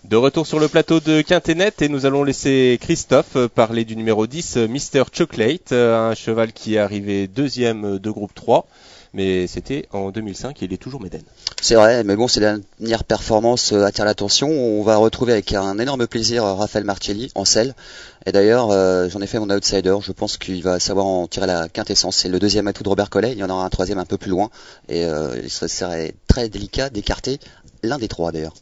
De retour sur le plateau de Quintet et nous allons laisser Christophe parler du numéro 10, Mr. Chocolate, un cheval qui est arrivé deuxième de groupe 3, mais c'était en 2005 et il est toujours médaine. C'est vrai, mais bon, ses dernières performances attirent l'attention. On va retrouver avec un énorme plaisir Raphaël Marcelli en selle. Et d'ailleurs, j'en ai fait mon outsider. Je pense qu'il va savoir en tirer la quintessence. C'est le deuxième atout de Robert Collet. Il y en aura un troisième un peu plus loin. Et il serait très délicat d'écarter l'un des trois d'ailleurs.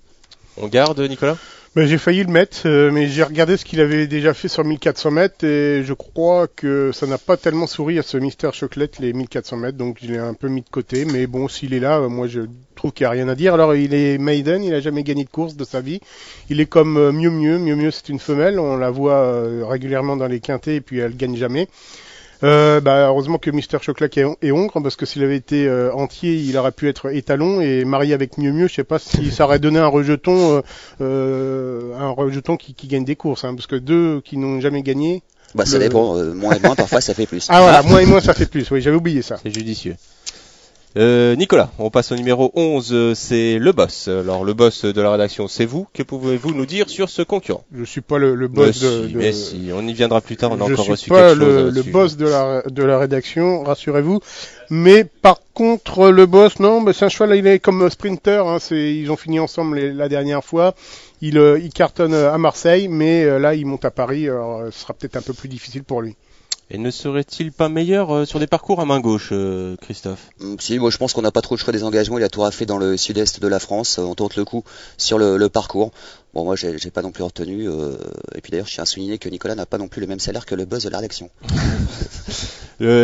On garde, Nicolas ? Ben, j'ai failli le mettre, mais j'ai regardé ce qu'il avait déjà fait sur 1400 mètres et je crois que ça n'a pas tellement souri à ce Mister Chocolate, les 1400 mètres, donc je l'ai un peu mis de côté. Mais bon, s'il est là, moi je trouve qu'il n'y a rien à dire. Alors il est maiden, il a jamais gagné de course de sa vie. Il est comme Mieux Mieux, c'est une femelle, on la voit régulièrement dans les quintets et puis elle gagne jamais. Heureusement que Mister Chocolat est hongre, parce que s'il avait été entier, il aurait pu être étalon et marié avec Mieux, je sais pas si ça aurait donné un rejeton qui gagne des courses, hein, parce que deux qui n'ont jamais gagné. Ça dépend, moins et moins, parfois ça fait plus. Ah voilà, moins et moins ça fait plus, oui, j'avais oublié ça. C'est judicieux. Nicolas, on passe au numéro 11, c'est le boss. Alors le boss de la rédaction, c'est vous. Que pouvez-vous nous dire sur ce concurrent ? Je suis pas le boss mais si, on y viendra plus tard, on a encore reçu quelque chose. Je suis pas le boss de la rédaction, rassurez-vous. Mais par contre, le boss, non, c'est un cheval, il est comme sprinter, hein, ils ont fini ensemble la dernière fois. Il cartonne à Marseille, mais là il monte à Paris, alors ce sera peut-être un peu plus difficile pour lui. Et ne serait-il pas meilleur sur des parcours à main gauche, Christophe ? Si, moi je pense qu'on n'a pas trop le choix des engagements. Il a tout fait dans le sud-est de la France. On tente le coup sur le parcours. Bon, moi j'ai pas non plus retenu. Et puis d'ailleurs, je tiens à souligner que Nicolas n'a pas non plus le même salaire que le boss de la rédaction.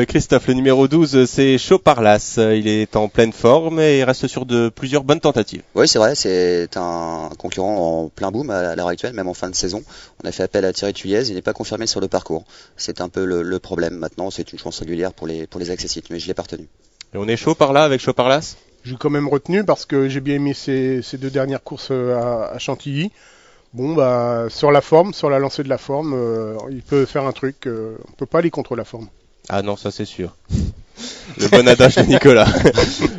Christophe, le numéro 12, c'est Choparlas. Il est en pleine forme et il reste sur de plusieurs bonnes tentatives. Oui, c'est vrai, c'est un concurrent en plein boom à l'heure actuelle, même en fin de saison. On a fait appel à Thierry Tuyez, il n'est pas confirmé sur le parcours. C'est un peu le problème maintenant, c'est une chance régulière pour les accessites, mais je l'ai pas retenu. Et on est chaud par là avec Choparlas ? J'ai quand même retenu parce que j'ai bien aimé ces deux dernières courses à Chantilly. Bon, sur la forme, sur la lancée de la forme, il peut faire un truc, on peut pas aller contre la forme. Ah non, ça c'est sûr. Le bon adage de Nicolas.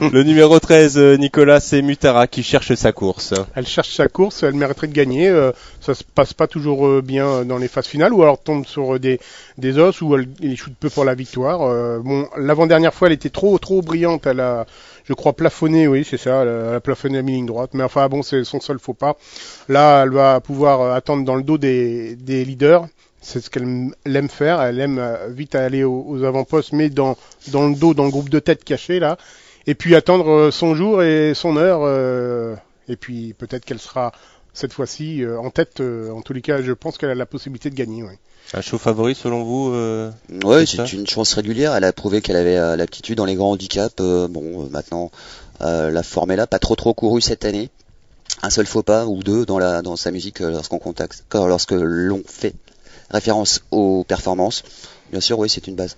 Le numéro 13, Nicolas, c'est Mutara qui cherche sa course. Elle cherche sa course, elle mériterait de gagner. Ça se passe pas toujours bien dans les phases finales, ou alors tombe sur des os, ou elle échoue peu pour la victoire. L'avant-dernière fois, elle était trop brillante. Elle a, je crois, plafonné, oui, c'est ça. Elle a plafonné à mi-ligne droite. Mais enfin, bon, c'est son seul faux pas. Là, elle va pouvoir attendre dans le dos des leaders. C'est ce qu'elle aime faire. Elle aime vite aller aux avant-postes, mais dans le dos, dans le groupe de tête caché là. Et puis attendre son jour et son heure. Et puis peut-être qu'elle sera cette fois-ci en tête. En tous les cas, je pense qu'elle a la possibilité de gagner. Ouais. Un show favori selon vous Oui, c'est une chance régulière. Elle a prouvé qu'elle avait l'aptitude dans les grands handicaps. Maintenant, la forme est là. Pas trop couru cette année. Un seul faux pas ou deux dans sa musique lorsque l'on fait référence aux performances. Bien sûr, oui, c'est une base.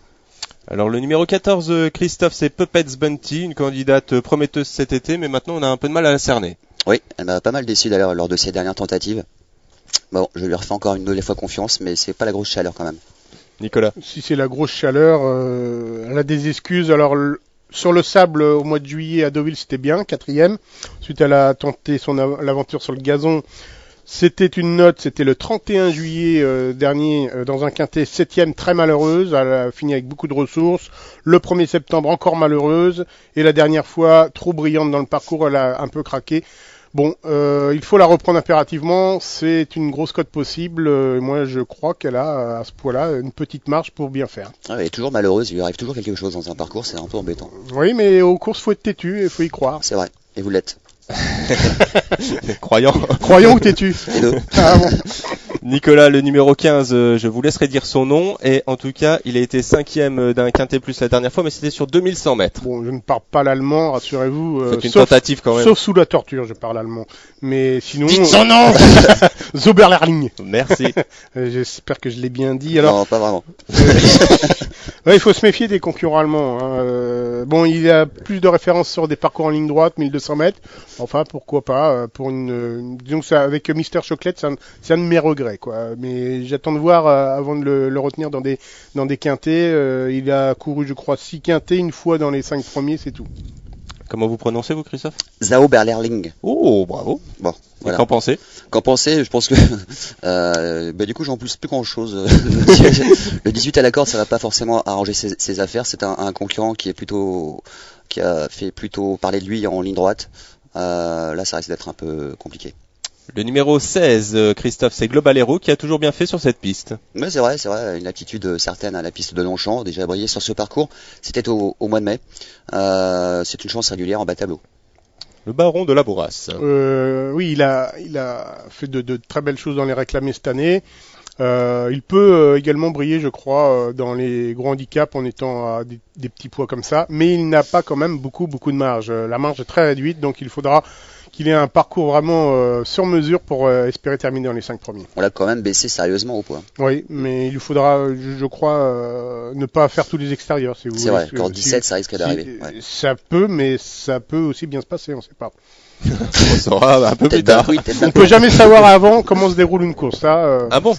Alors le numéro 14, Christophe, c'est Puppets Bunty, une candidate prometteuse cet été, mais maintenant on a un peu de mal à la cerner. Oui, elle m'a pas mal déçu d'ailleurs lors de ses dernières tentatives. Bon, je lui refais encore une nouvelle fois confiance, mais c'est pas la grosse chaleur quand même. Nicolas ? Si c'est la grosse chaleur, elle a des excuses. Alors sur le sable au mois de juillet à Deauville, c'était bien, 4e. Ensuite, elle a tenté l'aventure sur le gazon. C'était le 31 juillet dernier dans un quintet 7e, très malheureuse, elle a fini avec beaucoup de ressources. Le 1er septembre encore malheureuse, et la dernière fois trop brillante dans le parcours, elle a un peu craqué. Bon, il faut la reprendre impérativement, c'est une grosse cote possible, moi je crois qu'elle a à ce point-là une petite marge pour bien faire. Elle est toujours malheureuse, il lui arrive toujours quelque chose dans un parcours, c'est un peu embêtant. Oui, mais aux courses faut être têtu, il faut y croire. C'est vrai, et vous l'êtes. Croyant ou têtu. Les deux. Ah bon. Nicolas, le numéro 15, je vous laisserai dire son nom, et en tout cas, il a été 5e d'un quintet plus la dernière fois, mais c'était sur 2100 mètres. Bon, je ne parle pas l'allemand, rassurez-vous. C'est une tentative quand même. Sauf sous la torture, je parle allemand. Mais sinon... Dites son nom Zoberlerling. Merci. J'espère que je l'ai bien dit. Alors, non, pas vraiment. Ouais, il faut se méfier des concurrents allemands. Hein. Bon, il y a plus de références sur des parcours en ligne droite, 1200 mètres. Enfin, pourquoi pas. Disons que ça, avec Mister Chocolate, c'est un de mes regrets, quoi. Mais j'attends de voir avant de le retenir dans des quintets. Il a couru, je crois, 6 quintets, une fois dans les 5 premiers, c'est tout. Comment vous prononcez, vous, Christophe? Zao Berlerling. Oh, bravo. Bon, voilà. Qu'en pensez? Qu'en pensez? Je pense que du coup j'en pousse plus grand chose. Le 18 à la corde, ça va pas forcément arranger ses affaires. C'est un concurrent qui a fait plutôt parler de lui en ligne droite. Là, ça risque d'être un peu compliqué. Le numéro 16, Christophe, c'est Global Hero qui a toujours bien fait sur cette piste. Mais c'est vrai, une aptitude certaine à la piste de Longchamp, déjà brillé sur ce parcours. C'était au mois de mai. C'est une chance régulière en bas tableau. Le baron de la Bourrasse. Oui, il a fait de très belles choses dans les réclamés cette année. Il peut également briller, je crois, dans les gros handicaps en étant à des petits poids comme ça, mais il n'a pas quand même beaucoup de marge. La marge est très réduite, donc il faudra qu'il ait un parcours vraiment sur mesure pour espérer terminer dans les 5 premiers. On l'a quand même baissé sérieusement au poids. Oui, mais il lui faudra, je crois, ne pas faire tous les extérieurs. Si vous c'est voulez. vrai, quand 17, ça risque d'arriver. Ouais. Ça peut, mais ça peut aussi bien se passer, on ne sait pas. On saura un peu plus tard. On peut jamais savoir avant comment se déroule une course. Ça, Ah bon?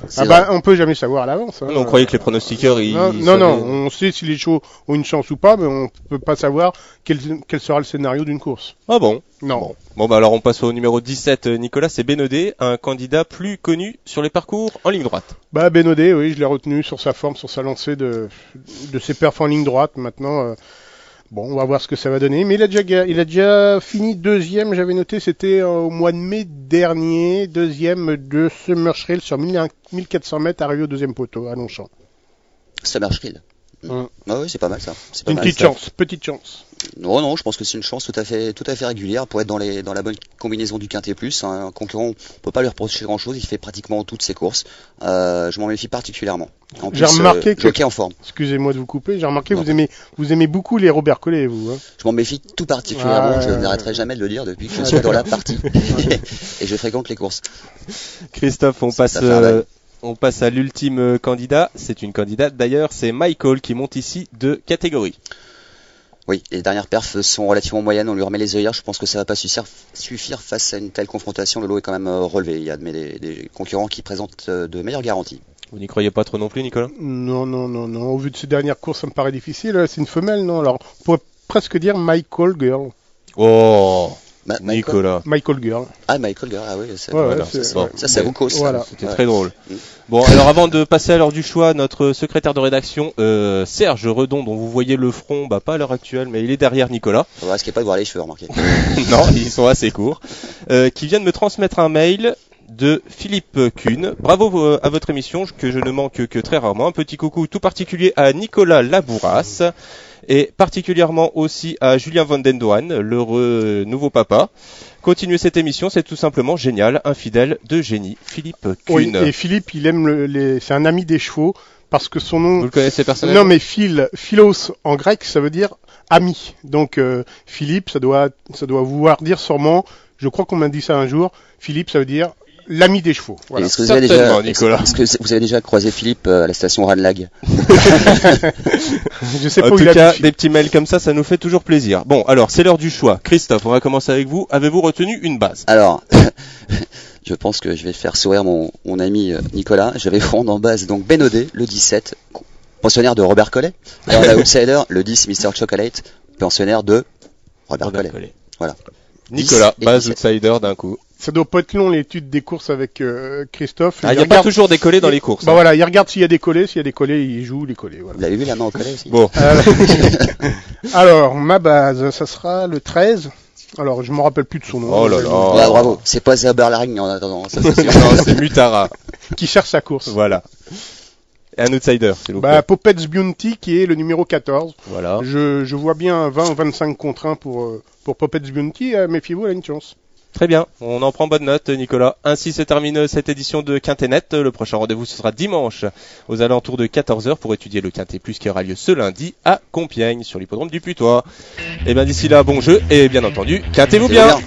on peut jamais savoir à l'avance. Hein. On croyait que les pronostiqueurs, Non, on sait si les chevaux ont une chance ou pas, mais on peut pas savoir quel sera le scénario d'une course. Ah bon? Non. Bon, bah alors on passe au numéro 17, Nicolas, c'est Bénodet, un candidat plus connu sur les parcours en ligne droite. Bah Bénodet, oui, je l'ai retenu sur sa forme, sur sa lancée de ses perfs en ligne droite. Maintenant, bon, on va voir ce que ça va donner. Mais il a déjà fini deuxième, j'avais noté, c'était au mois de mai dernier, deuxième de Summershrill sur 1400 mètres, arrivé au deuxième poteau à Longchamp. Summershrill. Ah oui, c'est pas mal ça. C'est pas une mal, petite chance. Non, je pense que c'est une chance tout à fait régulière pour être dans la bonne combinaison du Quintet Plus. Un concurrent, on peut pas lui reprocher grand chose, il fait pratiquement toutes ses courses. Je m'en méfie particulièrement. En plus, j'ai remarqué jockey en forme. Excusez-moi de vous couper, j'ai remarqué que vous aimez beaucoup les Robert Collet, vous. Hein. Je m'en méfie tout particulièrement, je n'arrêterai jamais de le dire depuis que je suis dans la partie. Et je fréquente les courses. Christophe, on passe à l'ultime candidat. C'est une candidate d'ailleurs, c'est Michael qui monte ici de catégorie. Oui, les dernières perfs sont relativement moyennes, on lui remet les œillères, je pense que ça va pas suffire face à une telle confrontation, le lot est quand même relevé, il y a des concurrents qui présentent de meilleures garanties. Vous n'y croyez pas trop non plus, Nicolas? Non, au vu de ces dernières courses, ça me paraît difficile, c'est une femelle, non? Alors, on pourrait presque dire Michael Girl. Oh, Nicolas. Michael Girl. Ah, Michael Girl, ah oui, ça vous cause. Voilà. C'était très drôle. Bon, alors avant de passer à l'heure du choix, notre secrétaire de rédaction, Serge Redon, dont vous voyez le front, pas à l'heure actuelle, mais il est derrière Nicolas. On va risquer pas de voir les cheveux, remarquez. Non, ils sont assez courts. Qui vient de me transmettre un mail de Philippe Kuhn. Bravo à votre émission, que je ne manque que très rarement. Un petit coucou tout particulier à Nicolas Labourrasse. Et particulièrement aussi à Julien Vandendoan, l'heureux nouveau papa. Continuez cette émission, c'est tout simplement génial, un fidèle de génie, Philippe Kuhn. Oui, et Philippe, il aime c'est un ami des chevaux, parce que son nom... Vous le connaissez personnellement? Non, mais philos en grec, ça veut dire ami. Donc Philippe, ça doit vouloir dire sûrement, je crois qu'on m'a dit ça un jour, Philippe, ça veut dire l'ami des chevaux. Voilà. Est-ce que vous avez déjà croisé Philippe à la station Ranlag? Je sais pas en où tout il a cas, des petits mails comme ça nous fait toujours plaisir. Bon, alors c'est l'heure du choix. Christophe, on va commencer avec vous. Avez-vous retenu une base? Alors, je pense que je vais faire sourire mon ami Nicolas. Je vais prendre en base donc Bénodet, le 17, pensionnaire de Robert Collet. Et en outsider, le 10, Mr. Chocolate, pensionnaire de Robert Collet. Voilà. Nicolas, base outsider d'un coup. Ça doit pas être long l'étude des courses avec Christophe. Il y a pas toujours des collets dans les courses. Bah voilà, il regarde s'il y a des collets, il joue les collets. Voilà. Vous l'avez vu la main au collet aussi? Bon. Alors, ma base, ça sera le 13. Alors, je me rappelle plus de son nom. Oh là là. Ouais, bravo. C'est pas Zaberlaring en attendant. Ça, c'est sûr. Non, c'est Mutara. Qui cherche sa course. Voilà. Et un outsider, s'il vous plaît. Popet's Bounty, qui est le numéro 14. Voilà. Je vois bien 20 ou 25 contre 1 pour Popet's Bounty. Méfiez-vous, elle a une chance. Très bien, on en prend bonne note, Nicolas. Ainsi se termine cette édition de Quintet Net. Le prochain rendez-vous, ce sera dimanche aux alentours de 14h pour étudier le Quintet Plus qui aura lieu ce lundi à Compiègne sur l'hippodrome du Putois. Et bien d'ici là, bon jeu et bien entendu, quintez-vous bien.